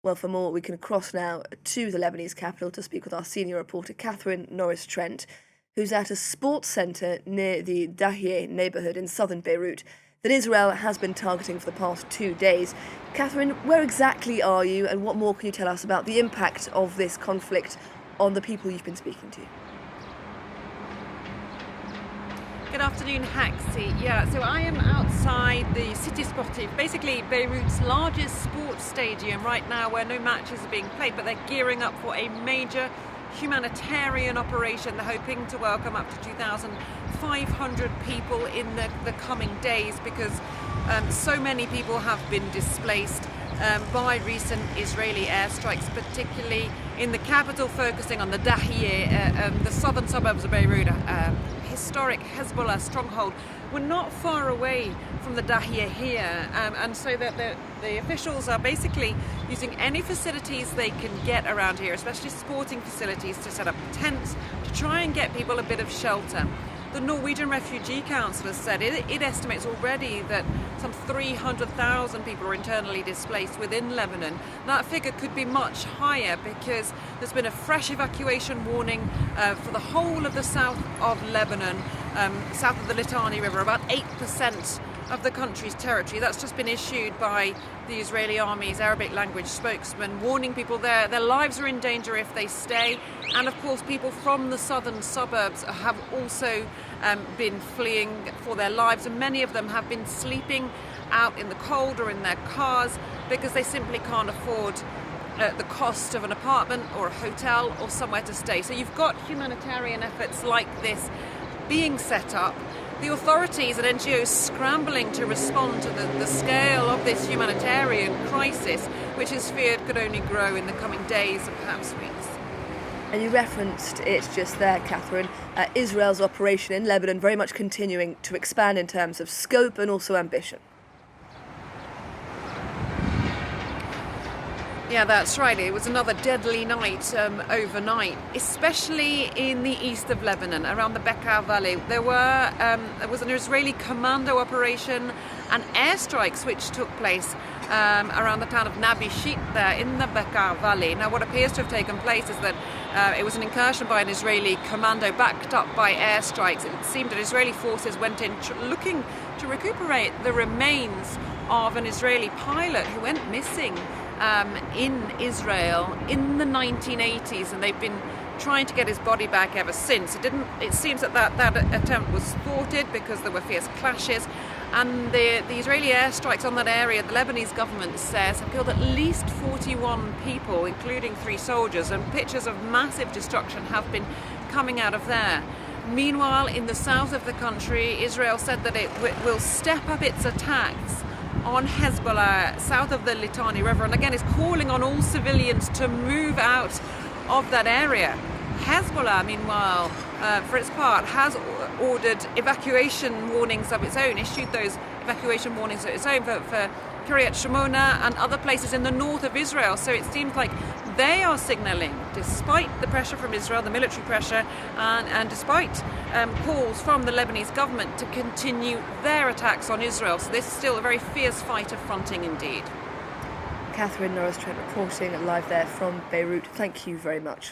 Well, for more, we can cross now to the Lebanese capital to speak with our senior reporter, Norris Trent, who's at a sports centre near the Dahiyeh neighbourhood in southern Beirut that Israel has been targeting for the past 2 days. Catherine, where exactly are you, and what more can you tell us about the impact of this conflict on the people you've been speaking to? Good afternoon, Haxi. Yeah, so I am outside the Cité Sportive, basically Beirut's largest sports stadium right now, where no matches are being played, but they're gearing up for a major humanitarian operation. They're hoping to welcome up to 2,500 people in the coming days, because so many people have been displaced by recent Israeli airstrikes, particularly in the capital, focusing on the Dahiyeh, the southern suburbs of Beirut, historic Hezbollah stronghold. We're not far away from the Dahiyeh here, and so that the officials are basically using any facilities they can get around here, especially sporting facilities, to set up tents to try and get people a bit of shelter. The Norwegian Refugee Council has said it estimates already that some 300,000 people are internally displaced within Lebanon. That figure could be much higher, because there's been a fresh evacuation warning for the whole of the south of Lebanon, south of the Litani River, about 8% of the country's territory. That's just been issued by the Israeli army's Arabic language spokesman, warning people their lives are in danger if they stay. And of course, people from the southern suburbs have also been fleeing for their lives, and many of them have been sleeping out in the cold or in their cars because they simply can't afford the cost of an apartment or a hotel or somewhere to stay. So you've got humanitarian efforts like this being set up, the authorities and NGOs scrambling to respond to the scale of this humanitarian crisis, which is feared could only grow in the coming days and perhaps weeks. And you referenced it just there, Catherine. Israel's operation in Lebanon very much continuing to expand in terms of scope and also ambition. Yeah, that's right. It was another deadly night overnight, especially in the east of Lebanon, around the Bekaa Valley. There was an Israeli commando operation and airstrikes which took place around the town of Nabi Sheet there in the Bekaa Valley. Now, what appears to have taken place is that it was an incursion by an Israeli commando backed up by airstrikes. It seemed that Israeli forces went in looking to recuperate the remains of an Israeli pilot who went missing in Israel in the 1980s, and they've been trying to get his body back ever since. It seems that attempt was thwarted because there were fierce clashes, and the Israeli airstrikes on that area, the Lebanese government says, have killed at least 41 people, including 3 soldiers, and pictures of massive destruction have been coming out of there. Meanwhile, in the south of the country, Israel said that it will step up its attacks on Hezbollah south of the Litani River, and again is calling on all civilians to move out of that area. Hezbollah, meanwhile, for its part, has ordered evacuation warnings of its own, issued those evacuation warnings of its own for Kiryat Shimona and other places in the north of Israel. So it seems like they are signalling, despite the pressure from Israel, the military pressure, and despite calls from the Lebanese government to continue their attacks on Israel. So this is still a very fierce fight of fronting indeed. Norris Trent reporting live there from Beirut. Thank you very much.